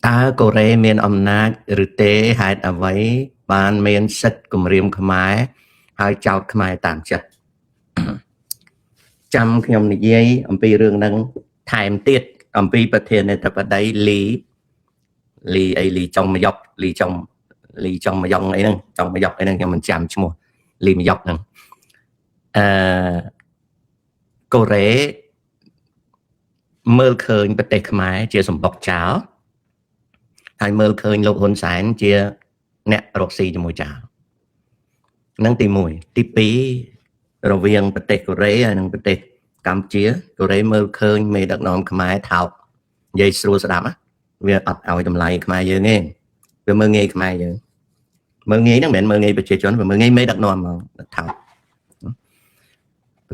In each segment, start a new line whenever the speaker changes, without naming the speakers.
Ta Cô Rê miền âm nát rư tế hãy ở vậy bạn miền sách cùng riêng khmái hãy chào khmái tạm chất chăm nhom này dây âm pi rương nâng time tiết âm pi bật thiên này tập ở đây lý trong mà dọc lý trong mà dòng ấy nâng trong mà dọc ấy nâng nhưng mình chăm chứ mua lý mà dọc nâng Cô Rê mơ khơi bật tế khmái chia sầm bọc cháo hay mơ khơi lục hôn sáng chia nè roxy cho mùi cháo nâng tìm mùi tí phí rồi viên bật tế Cô Rê nâng bật tế cam chia Cô Rê mơ khơi mê đặc nôm khmái thảo dây sưu sơ đám á vì ập ảo tầm lại khmái dơ nghe vì mơ nghe khmái dơ mơ nghe nâng mẹn mơ nghe bật chế chốn và mơ nghe mê đặc nôm thảo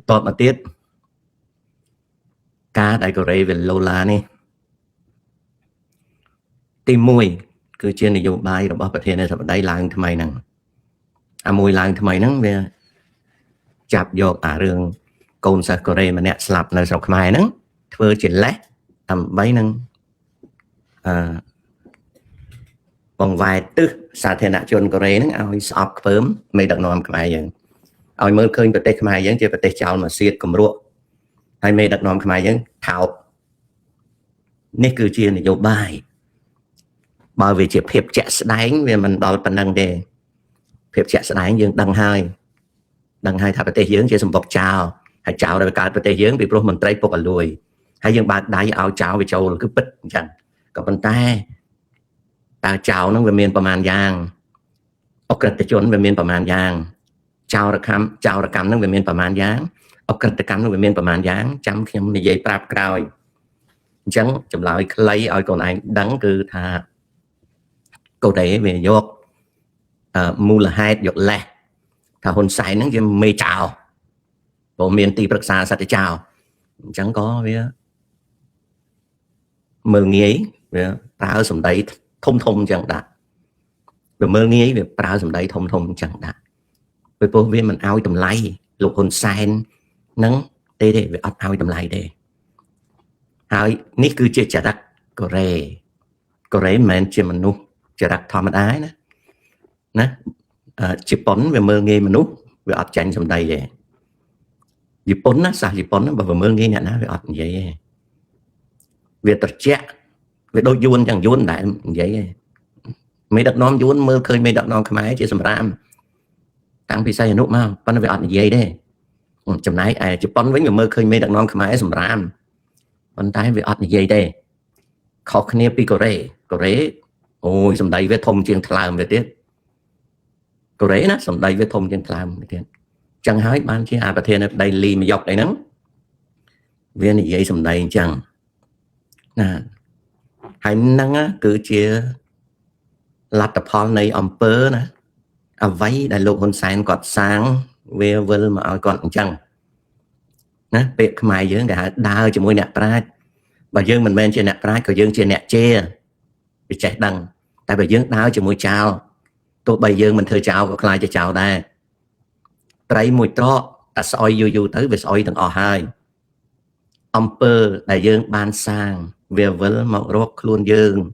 tốt mà tiết cá đại Cô Rê về lâu lá này tìm mùi cứ trên này dụ bài rồi bảo bật thiên này thật đây làng thầm mày nâng mùi làng thầm mày nâng về chạp vô rương côn sa Cô Rê mà nẹ slap nơi sọc mày nâng thưa chuyện lẽ tầm bấy nâng vòng vài tư xa thế nạ chôn Cô Rê nâng ôi sọp phớm mê đặc nòm khmai dân ôi mơ khơi bật tế khmai dân chứ bật tế cháu mà xiết cầm ruộng hay mê đặc nòm khmai dân thảo nê cứ chia này dụ bài bởi vì chỉ phép chạy sẽ đánh vì mình đó là phần năng đề phép chạy sẽ đánh dương đăng hai thả tế dưỡng chỉ xâm bọc chào hay chào rồi cả tế dưỡng vì mình trây bọc ở lùi hay dương bạc đáy áo chào vì châu là cứ bích chẳng có phần ta chào nó về miềnประมาณ giang ốc cực tế chuẩn về miền ประมาณ giang chào ra cam nó về miền ประมาณ giang ốc cực tế cam nó về miền ประมาณ giang chăm khi mình dây prap cào chẳng chùm lại lấy ôi còn anh đắng cứ thà Cô Rê về dọc mù là hai dọc lẹ thà hôn sai nắng cho mê chào bộ miền tì bạc xa sát chào chẳng có với mơ nghĩ về prao sầm đấy thông chẳng đã về mơ nghĩ về prao sầm đấy thông chẳng đã về bộ viên mình ao tầm lay lục hôn sai nắng tê để về ao tầm lay để hai ní cứ chia trả đắc Cô Rê mình chia mình nu trả đặc thọ mặt ái nè chỉ bón về mơ nghe mà nút về ọt chanh trong đây vậy chỉ bón nó sao chỉ bón nó và mơ nghe nhận nó về ọt vậy về tật chết về đôi vuông chẳng vuông lại vậy mấy đặc non vuông mơ khơi mấy đặc non khmái chỉ sầm ram tăng bị sai nút mà bắn về ọt vậy đấy trong này chỉ bón với người mơ khơi mấy đặc non khmái sầm ram bắn tay về ọt vậy đây khó khăn nhiều Cô Rê ôi sầm đầy với thông trên làm về tiết Cô Rê nó sầm đầy với thông trên làm về tiết chẳng hỏi ban chứ bật thiên ở đây lì mà dọc đây nắng viên này vậy sầm đầy chẳng nè hay năng á cứ chia lát tập hòn này ông pơ nè váy đại lục hôn sáng quạt sáng về vơi mà ở còn chẳng nè việc mày dưỡng đã đau cho môi nẹt ra bà dương mình bên trên nẹt ra còn dương trên nẹt che bị chạy đằng tại bởi dương đáo cho mũi chào tôi bây dương mình thưa chào và khai cho chào đây lấy mũi to ta soi du tới về soi thằng hai ông pơ đại dương ban sang về với một rốt luôn dương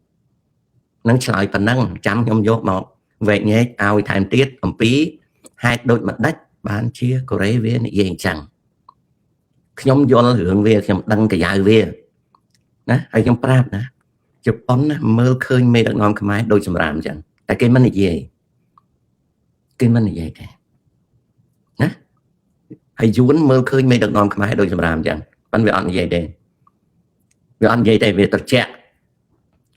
nắng trời và nắng chăm trong vô một về nhé ao thành tiết ông phí hai đôi mặt đất ban chia Cô Rê về này gì chẳng nhóm vô hưởng về thì đăng cái dài về nè hay trong prap nè chụp bón mơ khơi mê đặc nôm khmái đôi sầm ràm chẳng tại cái mình này gì nè hay dún mơ khơi mê đặc nôm khmái đôi sầm ràm chẳng bắn về ăn gì đây về tật trẻ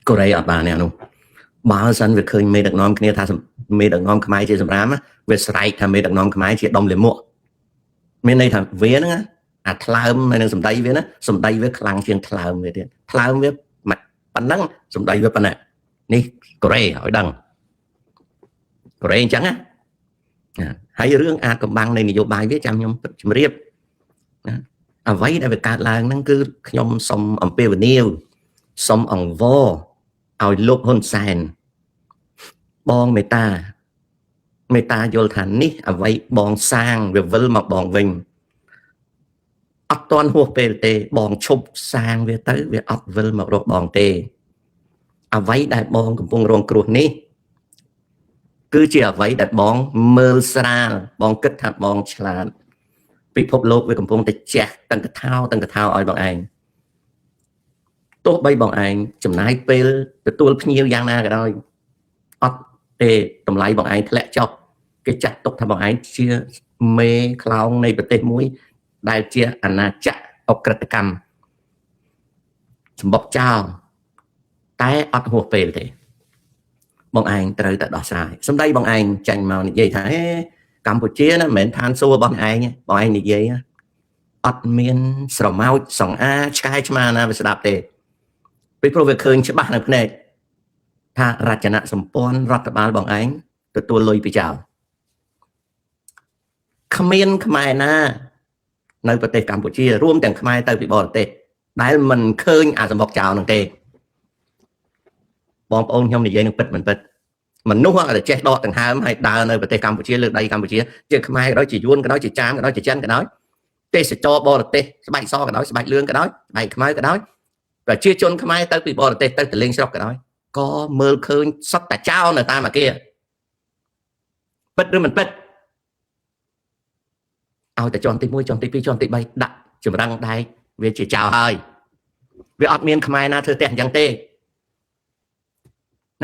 Cô Rê ở bà nè luôn bao sân về khơi mê đặc nôm kia tha mê đặc nôm khmái trên sầm ràm á về sải thà mê đặc nôm khmái trên đông liền muộn bên đây thằng vía nữa thlam này sầm tay vía nó sầm tay với khlang trên thlam về tiền thlam với bắn nắng sầm đầy với bắn này ní Cô Rê hỏi đằng Cô Rê trắng á hay rương cầm băng này vô bài viết chăm nhom chấm riệp váy đây về cả làng năng cứ nhom xong ông pê nhiều xong ông vo ao lốp hôn sàn bong mê ta vô thành ní váy bong sang về vơi mặc bong vinh toàn hô pê tê bong chụp sang về tới về vơi mặc đồ bong tê អ្វីដែលបងកំពុងរងគ្រោះនេះគឺជាអ្វីដែលបងមើលស្រាលបងគិតថាបងឆ្លាតពិភពលោកវាកំពុងតែជះតង្កថោឲ្យបងឯងទោះបីបងឯងចំណាយពេលទទួលភ្ញៀវយ៉ាងណាក៏ដោយអត់ទេតម្លៃបងឯងធ្លាក់ចុះគេចាត់ទុកថាបងឯងជាមេខ្លោងនៃប្រទេសមួយដែលជាអាណាចក្រអក្រិតកម្មសម្បុកចោលតែអត់ហួសពេលទេបងឯងត្រូវតែដោះស្រាយសំដីបងឯងចាញ់មកនិយាយថាកម្ពុជាណាមិនមែនឋានសួគ៌របស់ឯងបងឯងនិយាយអត់មានស្រមោចសង្អាឆ្កែឆ្មាណាវាស្ដាប់ទេពីព្រោះវាឃើញច្បាស់នៅភ្នែកថារចនាសម្ព័ន្ធរដ្ឋបាលបងឯងទទួលលុយពីចោលគ្មានខ្មែរណានៅប្រទេសកម្ពុជារួមទាំងខ្មែរទៅពីបរទេសដែលមិនឃើញអាសម្បុកចោលនឹងទេបងប្អូនខ្ញុំនិយាយនឹងពិតមិនពិតមនុស្សតែចេះដកដង្ហើមហើយដើរនៅប្រទេសកម្ពុជាលើដីកម្ពុជាជាខ្មែរក៏ដោយជាយួនក៏ដោយជាចាមក៏ដោយជាចិនក៏ដោយទេសចរបរទេសស្បែកសក៏ដោយស្បែកលឿងក៏ដោយស្បែកខ្មៅក៏ដោយប្រជាជនខ្មែរទៅពីបរទេសទៅលេងស្រុកក៏ដោយក៏មើលឃើញសុទ្ធតែចោលនៅតាមអាគារពិតឬមិនពិតឲ្យតែជាន់ទី1ជាន់ទី2ជាន់ទី3ដាក់ចម្រឹងដែកវាជាចោលហើយវាអត់មានខ្មែរណាធ្វើផ្ទះអញ្ចឹងទេ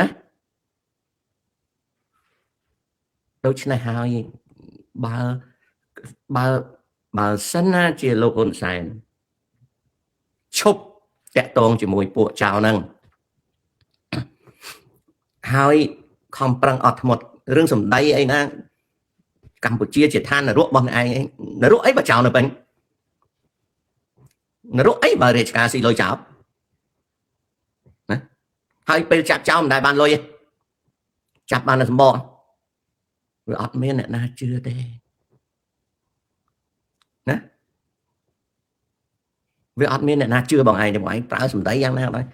ណាដូច្នេះហើយបើសិនណាជាលោកហ៊ុនសែនឈប់តាក់ទងជាមួយពួកចៅហ្នឹងហើយខំប្រឹងអត់ធ្មត់រឿងសម្ដីអីណាកម្ពុជាជាឋាននរករបស់ឯងនរកអីបើចៅនៅពេញនរកអីបើរាជការស៊ីលុយចោលណាហើយពេលចាប់ចោលមិនដែលបានលុយទេចាប់បានតែសម្បកវាអត់មានអ្នកណាជឿទេណាវាអត់មានអ្នកណាជឿបងឯងទេបងឯងប្រើសម្ដីយ៉ាងណាដែរ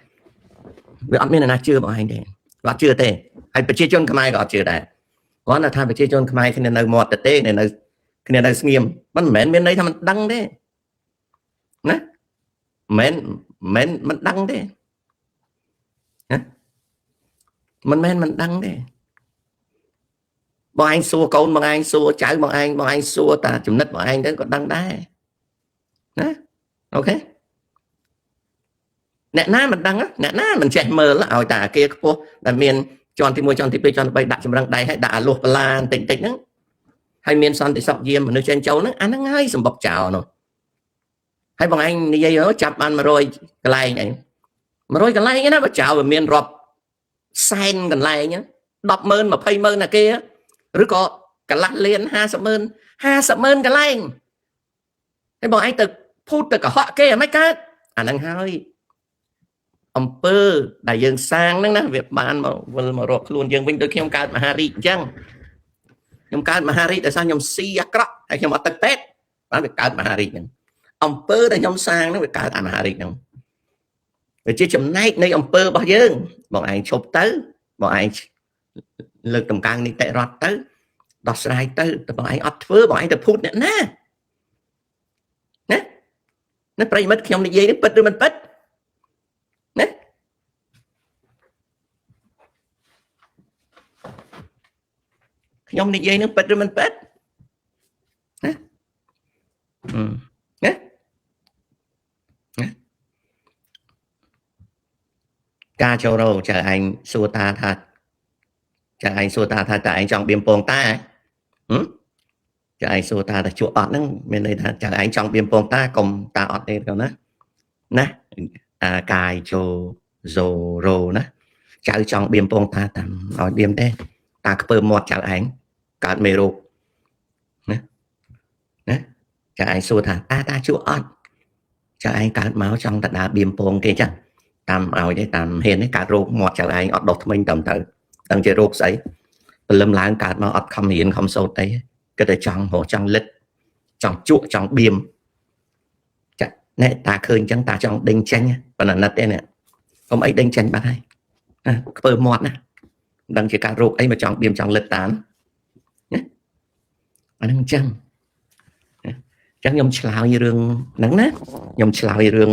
វាអត់មានអ្នកណាជឿបងឯងទេអត់ជឿទេហើយប្រជាជនខ្មែរក៏អត់ជឿដែរគាត់ថាប្រជាជនខ្មែរគ្នានៅមាត់ទេគ្នានៅស្ងៀមមិនមែនមានន័យថាមិនដឹងទេណាមិនដឹងទេណាមិនមែនមិនដឹងទេបងឯងសួរកូនបងឯងសួរចៅបងឯងសួរតាចំណិតបងឯងទៅក៏ដឹងដែរណាអូខេអ្នកណាមិនដឹងអ្នកណាមិនចេះមើលឲ្យតាអាគារខ្ពស់ដែលមានជាន់ទី1ជាន់ទី2ជាន់ទី3ដាក់ចម្រឹងដៃឲ្យដាក់អាលុះបលាបន្តិចហ្នឹងហើយមានសន្តិសុខយាមមនុស្សចេញចូលហ្នឹងអាហ្នឹងហើយសម្បុកចោលនោះហើយបងឯងនិយាយចាប់បាន100កន្លែងអី100កន្លែងណាបើចោលវាមានរាប់សែនកន្លែង100000 200000អាគារឬក៏កន្លះលាន500000កន្លែងហើយបងឯងទៅភូតទៅកុហកគេមិនកើតអាហ្នឹងហើយអំពើដែលយើងសាងហ្នឹងណាវាបានមកវិលមករកខ្លួនយើងវិញដូចខ្ញុំកើតមហារីកអញ្ចឹងខ្ញុំកើតមហារីកដោយសារខ្ញុំស៊ីអាក្រក់ហើយខ្ញុំអត់ទឹកពេទ្យបានវាកើតមហារីកហ្នឹងអំពើដែលខ្ញុំសាងហ្នឹងវាកើតអាមហារីកហ្នឹងវាជាចំណែកនៃអំពើរបស់យើងបងឯងឈប់ទៅបងឯងលើកតម្កើងនីតិរដ្ឋទៅដោះស្រាយទៅបងឯងអត់ធ្វើបងឯងទៅភូតអ្នកណាណាប្រិយមិត្តខ្ញុំនិយាយនេះពិតឬមិនពិតណាខ្ញុំនិយាយនឹងពិតឬមិនពិតណាណាការចូលរោចៅឯងសួរតាថាចៅឯងសួរតាថាតើឯងចង់បៀមពងតាចៅឯងសួរតាថាជក់អត់ហ្នឹងមានន័យថាចៅឯងចង់បៀមពងតាកុំតាអត់ទេកូនណាអាកាយចូលសូរោណាចៅចង់បៀមពងតាតាមឲ្យបៀមទេតាខ្ពើមាត់ចៅឯងកើតមេរោគណាចៅឯងសួរថាតាជក់អត់ចៅឯងកើតមកចង់តដើបៀមពងគេចឹងតាមឲ្យទេតាមហ៊ានទេកើតរោគមាត់ចៅឯងអត់ដុសថ្មិញតាមទៅដឹងជារោគស្អីព្រលឹមឡើងកើតមកអត់ខំរៀនខំសូត្រអីគិតតែចង់រកចង់លិតចង់ជក់ចង់បៀមចាណែតាឃើញអញ្ចឹងតាចង់ដេញចេញប៉ុន្តែណិតទេនេះកុំអីដេញចេញបាត់ហើយខ្ពើមាត់ណាដឹងជាការរោគអីមកចង់បៀមចង់លិតតាមណាអាហ្នឹងអញ្ចឹងខ្ញុំឆ្លើយរឿងហ្នឹងណាខ្ញុំឆ្លើយរឿង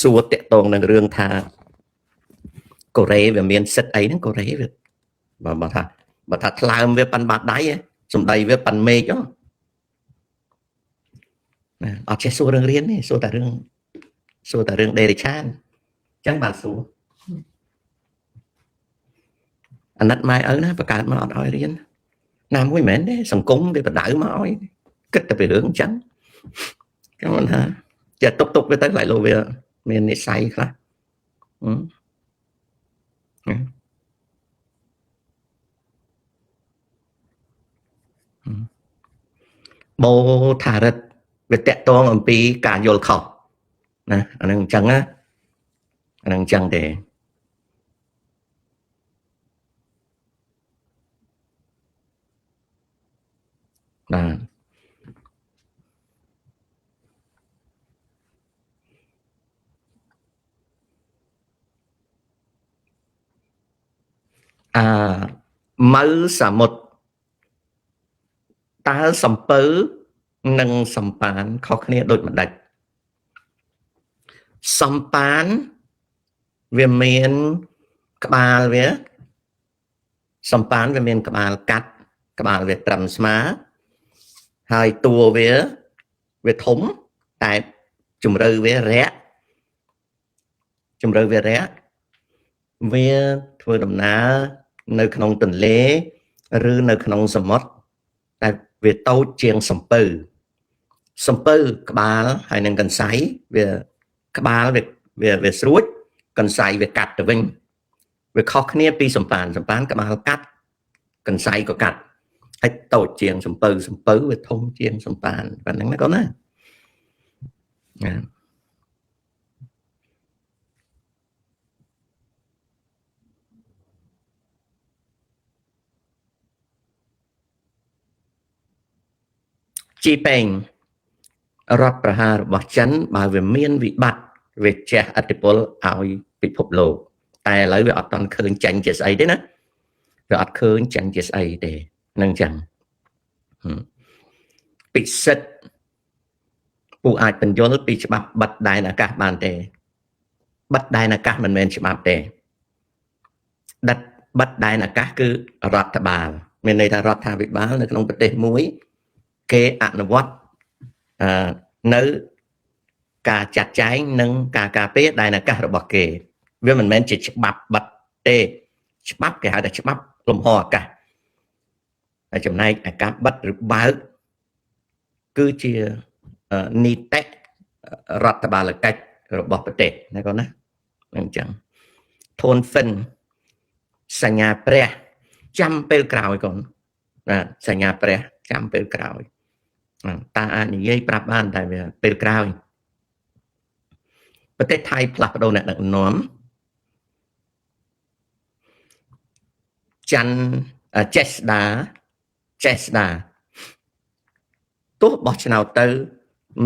សួរតាក់ទងនឹងរឿងថា កូរ៉េវាមានសិទ្ធអីហ្នឹងកូរ៉េវាបើថាថ្លើមវាប៉ាន់បាតដៃសំដីវាប៉ាន់មេឃណាអត់ចេះសួររឿងរៀនទេសួរតែរឿងដេរិឆានអញ្ចឹងបានសួរអាណិតម៉ែឪណាបង្កើតមកអត់ឲ្យរៀនណាមួយមិនមែនទេសង្គមវាបដៅមកឲ្យគិតតែពីរឿងអញ្ចឹងគេមិនថាចេះទុកវាទៅខ្លាចលោកវាមាននិស្ស័យខ្លះបោថារិទ្ធវាតកតងអំពីការយល់ខុសណាអានឹងអញ្ចឹងណាអានឹងអញ្ចឹងទេបាទម៉ៅសមុទ្រតើសំពៅនិងសំប៉ានខុសគ្នាដូចម្ដេចសំប៉ានវាមានក្បាលវាសំប៉ានវាមានក្បាលកាត់ក្បាលវាត្រឹមស្មើហើយតួវាធំតែជម្រៅវារាក់វាធ្វើដំណើរនៅក្នុងទន្លេឬនៅក្នុងសមុទ្រតែវាតូចជាងសំពៅក្បាលហើយនឹងកន្សៃវាក្បាលវាស្រួចកន្សៃវាកាត់ទៅវិញវាខុសគ្នាពីសំប៉ានក្បាលកាត់កន្សៃក៏កាត់ហើយតូចជាងសំពៅវាធំជាងសំប៉ានប៉ុណ្្នឹងណាកូនណាជីពេងរដ្ឋប្រហាររបស់ចិនបើវាមានវិបត្តិវាជះឥទ្ធិពលឲ្យពិភពលោកតែឥឡូវវាអត់ទាន់ឃើញចាញ់ជាស្អីទេណាវាអត់ឃើញចាញ់ជាស្អីទេនឹងចឹងពិសិដ្ឋពូអាចបញ្យល់ពីច្បាប់បិទដែនអាកាសបានទេបិទដែនអាកាសមិនមែនច្បាប់ទេបិទដែនអាកាសគឺរដ្ឋបាលមានន័យថារដ្ឋាភិបាលនៅក្នុងប្រទេសមួយគេអនុវត្តនៅការចាត់ចែងនិងការការពារដែនអាកាសរបស់គេវាមិនមែនជាច្បាប់បិទទេច្បាប់គេហៅថាច្បាប់លំហអាកាសហើយចំណែកអាកាសបិទឬបើកគឺជានីតិរដ្ឋបាលកិច្ចរបស់ប្រទេសណាកូនណាអញ្ចឹងធនហ្វិនសញ្ញាព្រះចាំពេលក្រោយកូនណាសញ្ញាព្រះចាំពេលក្រោយតាអាចនិយាយប្រាប់បានតែវាពេលក្រោយប្រទេសថៃផ្លាស់ប្ដូរអ្នកដឹកនាំចេស្ដាទោះបោះឆ្នោតទៅ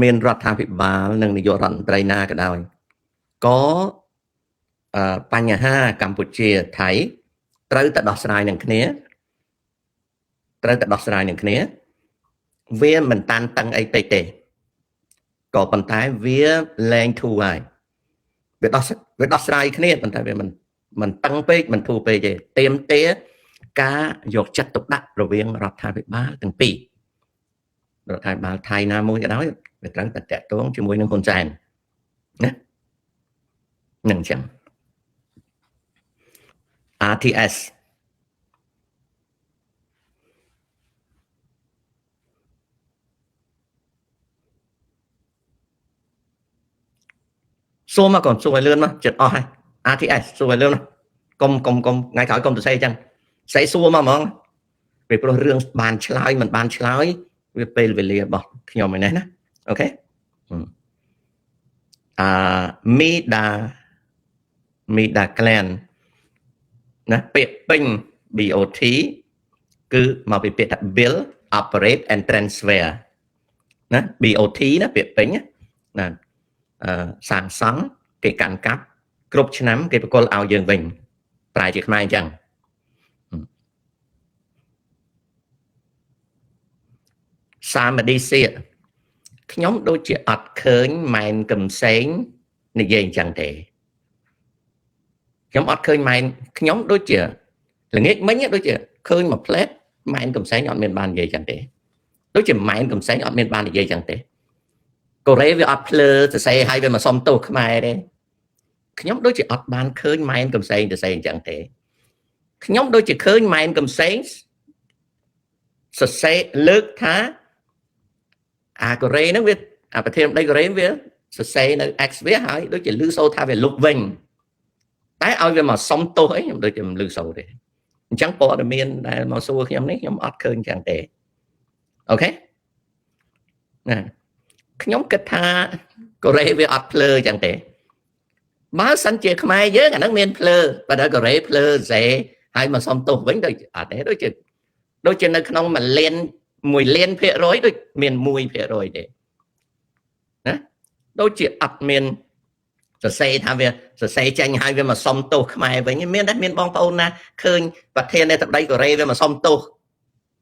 មានរដ្ឋាភិបាលនិងនាយករដ្ឋមន្ត្រីណាក៏ដោយក៏បញ្ហាកម្ពុជាថៃត្រូវតែដោះស្រាយនឹងគ្នាវាមិនតានតឹងអីពេកទេក៏ប៉ុន្តែវាលែងធូរហើយវាដោះស្រាយគ្នាប៉ុន្តែវាមិនតឹងពេកមិនធូរពេកទេទៀមទាការយកចិត្តទុកដាក់រវាងរដ្ឋាភិបាលទាំងពីររដ្ឋាភិបាលថៃណាមួយក៏ដោយវាត្រូវតែតាក់ទងជាមួយនឹងហ៊ុនសែនណានឹងអញ្ចឹង RTS សួរមកកូនសួរឲ្យលឿនមកចិត្តអស់ហើយ RTS សួរឲ្យលឿនមកកុំថ្ងៃក្រោយកុំទៅស្អីចឹងស្អីសួរមកហ្មងពេលព្រោះរឿងបានឆ្លើយមិនបានឆ្លើយវាពេលវេលារបស់ខ្ញុំឯនេះណាអូខេមីដាក្លែនណាពាក្យពេញ BOT គឺមកពីពាក្យថា build operate and transfer ណា BOT ណាពាក្យពេញណាសាងសង់គេកាន់កាប់គ្រប់ឆ្នាំគេប្រគល់ឲ្យយើងវិញប្រែជាខ្មែរអញ្ចឹងសាមឌីសៀខ្ញុំដូចជាអត់ឃើញម៉ែនកឹមសេងនិយាយអញ្ចឹងទេ ខ្ញុំអត់ឃើញម៉ែនខ្ញុំដូចជាល្ងាចមិញដូចជាឃើញមួយផ្លែតម៉ែនកំសែងអត់មានបាននិយាយចឹងទេដូចជាម៉ែនកំសែងអត់មានបាននិយាយចឹងទេកូរ៉េវាអត់ភ្លើសរសេរឲ្យវាមកសុំទោសខ្មែរទេខ្ញុំដូចជាអត់បានឃើញម៉ែនកំសែងសរសេរចឹងទេខ្ញុំដូចជាឃើញម៉ែនកំសែងសរសេរលើកថាអាកូរ៉េហ្នឹងវាអាប្រធានដីកូរ៉េវាសរសេរនៅ X វាហើយដូចជាលឺសូរថាវាលុបវិញតែឲ្យវាមកសុំទោសអីខ្ញុំដូចជាមិនលឺសូរទេអញ្ចឹងព័ត៌មានដែលមកសួរខ្ញុំនេះខ្ញុំអត់ឃើញចឹងទេអូខេណាខ្ញុំគិតថាកូរ៉េវាអត់ភ្លើចឹងទេបើសិនជាខ្មែរយើងអាហ្នឹងមានភ្លើបើដល់កូរ៉េភ្លើសេហើយមកសុំទោសវិញដូចអត់ទេដូចជានៅក្នុង1លានភាគរយដូចមាន1%ទេណាដូចជាអត់មានសរសេរថាវាសរសេរចេញហើយវាមកសុំទោសខ្មែរវិញមានដែរមានបងប្អូនណាឃើញប្រធានាធិបតីកូរ៉េវាមកសុំទោស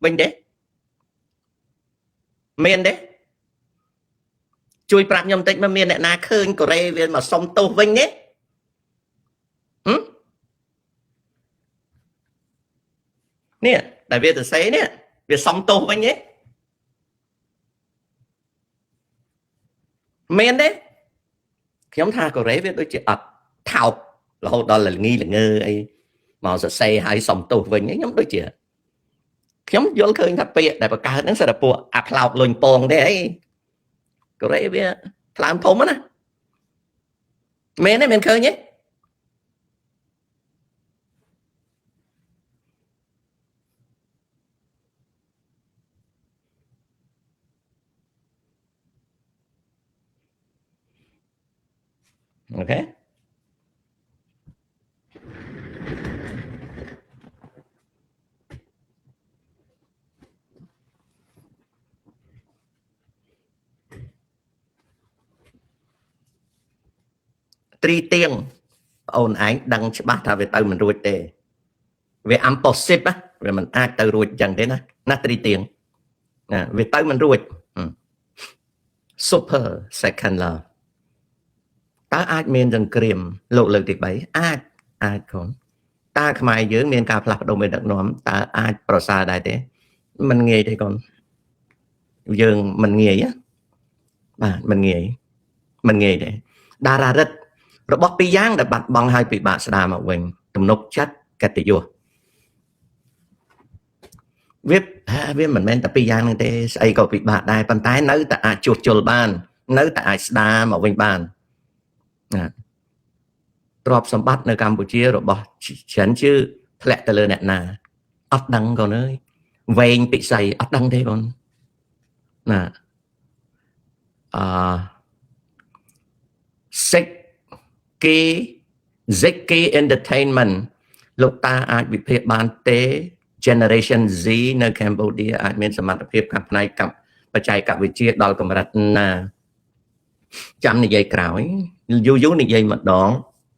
វិញទេមានទេជួយប្រាប់ខ្ញុំបន្តិចមកមានអ្នកណាឃើញកូរ៉េវាមកសុំទោសវិញទេនេះដែលវាសរសេរនេះវាសុំទោសវិញទេមានទេខ្ញុំថាកូរ៉េវាដូចជាអត់ថោករហូតដល់ល្ងីល្ងើអីមកសរសេរឲ្យសុំទោសវិញខ្ញុំដូចជាខ្ញុំយល់ឃើញថាពាក្យដែលបង្កើតហ្នឹងសិតតែពួកអាផ្លោកលុញពងទេអីកូរ៉េវាថ្លើមធំណាមែនទេមិនឃើញទេអូខេត្រីទៀងបងអូនឯងដឹងច្បាស់ថាវាទៅមិនរួចទេវា impossible វាមិនអាចទៅរួចចឹងទេណាត្រីទៀងណាវាទៅមិនរួច super second love តើអាចមានសង្គ្រាមលោកលើកទី3អាចកូនតើខ្មែរយើងមានការផ្លាស់ប្ដូរមេដឹកនាំតើអាចប្រសើរដែរទេមិនងាយទេកូនយើងមិនងាយបាទមិនងាយទេតារារិទ្ធរបស់ពីរយ៉ាងដែលបាត់បង់ឲ្យពិបាកស្ដារមកវិញទំនុកចិត្តកិត្តិយសវាមិនមែនតែពីរយ៉ាងហ្នឹងទេស្អីក៏ពិបាកដែរប៉ុន្តែនៅតែអាចជួសជុលបាននៅតែអាចស្ដារមកវិញបានណាទ្រព្យសម្បត្តិនៅកម្ពុជារបស់ច្រើនជឿធ្លាក់ទៅលើអ្នកណាអត់ដឹងកូនអើយវែងពិសីអត់ដឹងទេកូនណាZeki Entertainment លោកតាអាចវិភាគបានទេ Generation Z នៅកម្ពុជាអាចមានសមត្ថភាពខាងផ្នែកបច្ចេកវិទ្យាដល់កម្រិតណាចាំនិយាយក្រោយយូរនិយាយម្ដង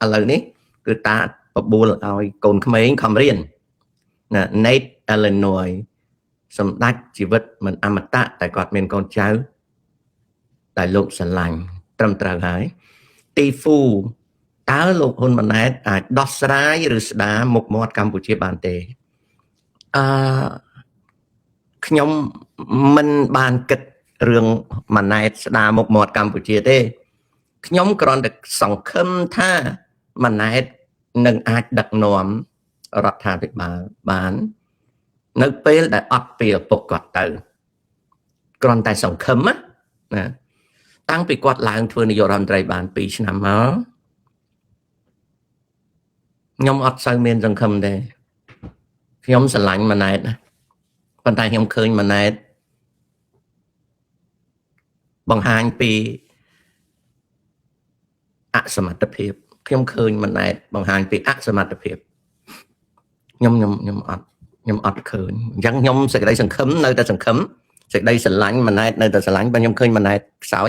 ឥឡូវនេះគឺតាបបួលឲ្យកូនក្មេងខំរៀនណា Nate Illinois សម្ដេចជីវិតមិនអមតៈតែគាត់មានកូនចៅតែលោកស្រឡាញ់ត្រឹមត្រូវហើយទីហ្វូតើលោកហ៊ុនម៉ាណែតអាចដោះស្រាយឬស្ដារមុខមាត់កម្ពុជាបានទេខ្ញុំមិនបានគិតរឿងម៉ាណែតស្ដារមុខមាត់កម្ពុជាទេខ្ញុំគ្រាន់តែសង្ឃឹមថាម៉ាណែតនឹងអាចដឹកនាំរដ្ឋាភិបាលបាននៅពេលដែលអត់ពីឪពុកគាត់ទៅគ្រាន់តែសង្ឃឹមណាតាំងពីគាត់ឡើងធ្វើនាយករដ្ឋមន្ត្រីបាន2ឆ្នាំមកខ្ញុំអត់សូវមានសង្ឃឹមទេខ្ញុំស្រឡាញ់ម៉ាណែតណាប៉ុន្តែខ្ញុំឃើញម៉ាណែតបង្ហាញពីអសមត្ថភាពខ្ញុំឃើញម៉ាណែតបង្ហាញពីអសមត្ថភាពខ្ញុំអត់ឃើញអញ្ចឹងខ្ញុំសេចក្តីសង្ឃឹមនៅតែសង្ឃឹមសេចក្តីស្រឡាញ់ម៉ាណែតនៅតែស្រឡាញ់បើខ្ញុំឃើញម៉ាណែតខ្សោយ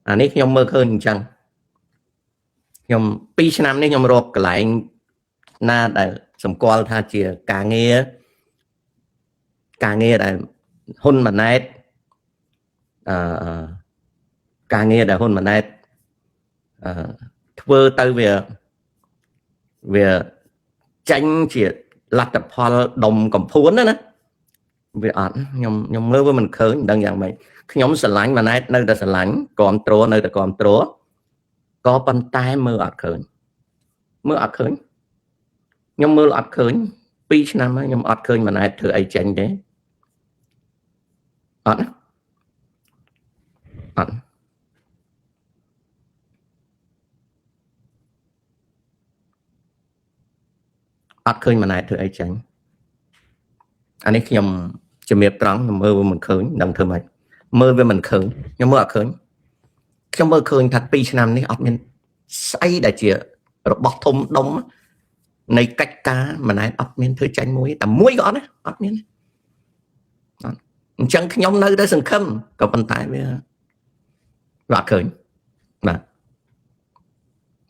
អានេះខ្ញុំមើលឃើញអញ្ចឹងខ្ញុំ2ឆ្នាំនេះខ្ញុំរកកន្លែងណាដែលសម្គាល់ថាជាការងារដែលហ៊ុនម៉ាណែតការងារដែលហ៊ុនម៉ាណែត ធ្វើទៅវាចាញ់ជាលទ្ធផលដុំកំភួនណាវាអត់ខ្ញុំមើលវាមិនឃើញមិនដឹងយ៉ាងម៉េចខ្ញុំស្រឡាញ់ម៉ាណែតនៅតែស្រឡាញ់គ្រប់គ្រងនៅតែគ្រប់គ្រងក៏ប៉ុន្តែមើលអត់ឃើញខ្ញុំមើលអត់ឃើញ2ឆ្នាំហើយខ្ញុំអត់ឃើញម៉ាណែតធ្វើអីចេញទេអត់ឃើញម៉ាណែតធ្វើអីចេញអានេះខ្ញុំជំរាបត្រង់ខ្ញុំមើលវាមិនឃើញដឹងធ្វើម៉េចមើលវាមិនឃើញខ្ញុំមើលអត់ឃើញខ្ញុំមើលឃើញថា2ឆ្នាំនេះអត់មានស្អីដែលជារបស់ធំដុំនៃកិច្ចការម៉ាណែតអត់មានធ្វើចាញ់មួយតែមួយក៏អត់ណាអត់មានអញ្ចឹងខ្ញុំនៅតែសង្ឃឹមក៏ប៉ុន្តែវាអត់ឃើញបាទ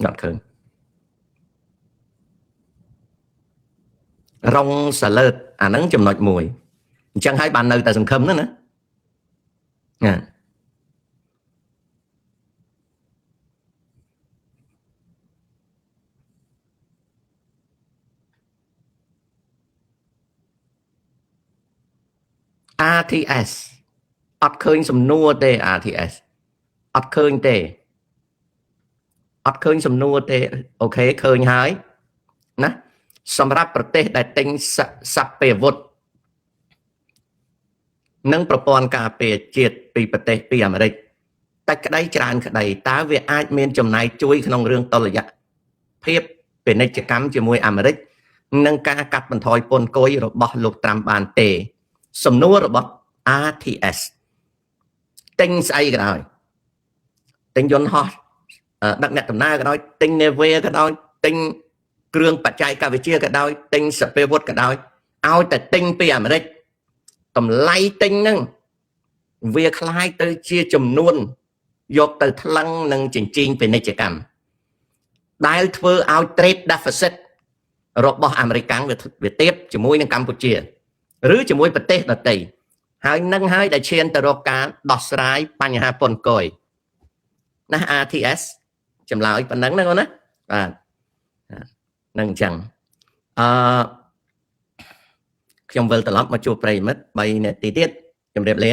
អត់ឃើញរងសលើតអាហ្នឹងចំណុចមួយអញ្ចឹងហើយបាននៅតែសង្ឃឹមណាណាRTS អត់ឃើញសំណួរទេ RTS អត់ឃើញទេអត់ឃើញសំណួរទេអូខេឃើញហើយណាសម្រាប់ប្រទេសដែលទិញសព្វវុធនិងប្រព័ន្ធការពារជាតិពីប្រទេសពីអាមេរិកតែក្តីច្រើនក្តីតើវាអាចមានចំណាយជួយក្នុងរឿងតុល្យភាពពាណិជ្ជកម្មជាមួយអាមេរិកនិងការកាត់បន្ថយពន្ធគយរបស់លោកត្រាំបានទេសំណួររបស់ RTS ទិញស្អីក៏ដោយទិញយន្តហោះដឹកអ្នកដំណើរក៏ដោយទិញ Navy ក៏ដោយទិញគ្រឿងបច្ចេកវិទ្យាក៏ដោយទិញសព្វវុធក៏ដោយឲ្យតែទិញពីអាមេរិកតម្លៃទិញហ្នឹងវាคล้ายទៅជាចំនួនយកទៅថ្លឹងនឹងចិញ្ចៀងពាណិជ្ជកម្មដែលធ្វើឲ្យ trade deficit របស់អាមេរិកវាទាបជាមួយនឹងកម្ពុជាឬជាមួយប្រទេសដទៃហើយនឹងហើយដែលឈានទៅរកការដោះស្រាយបញ្ហាពន្ធគយណា RTS ចម្លើយប៉ុណ្ណឹងណាបងណាបាទនឹងអញ្ចឹងខ្ញុំវិលត្រឡប់មកជួបប្រិមិត្ត3នាទីទៀតជម្រាបលា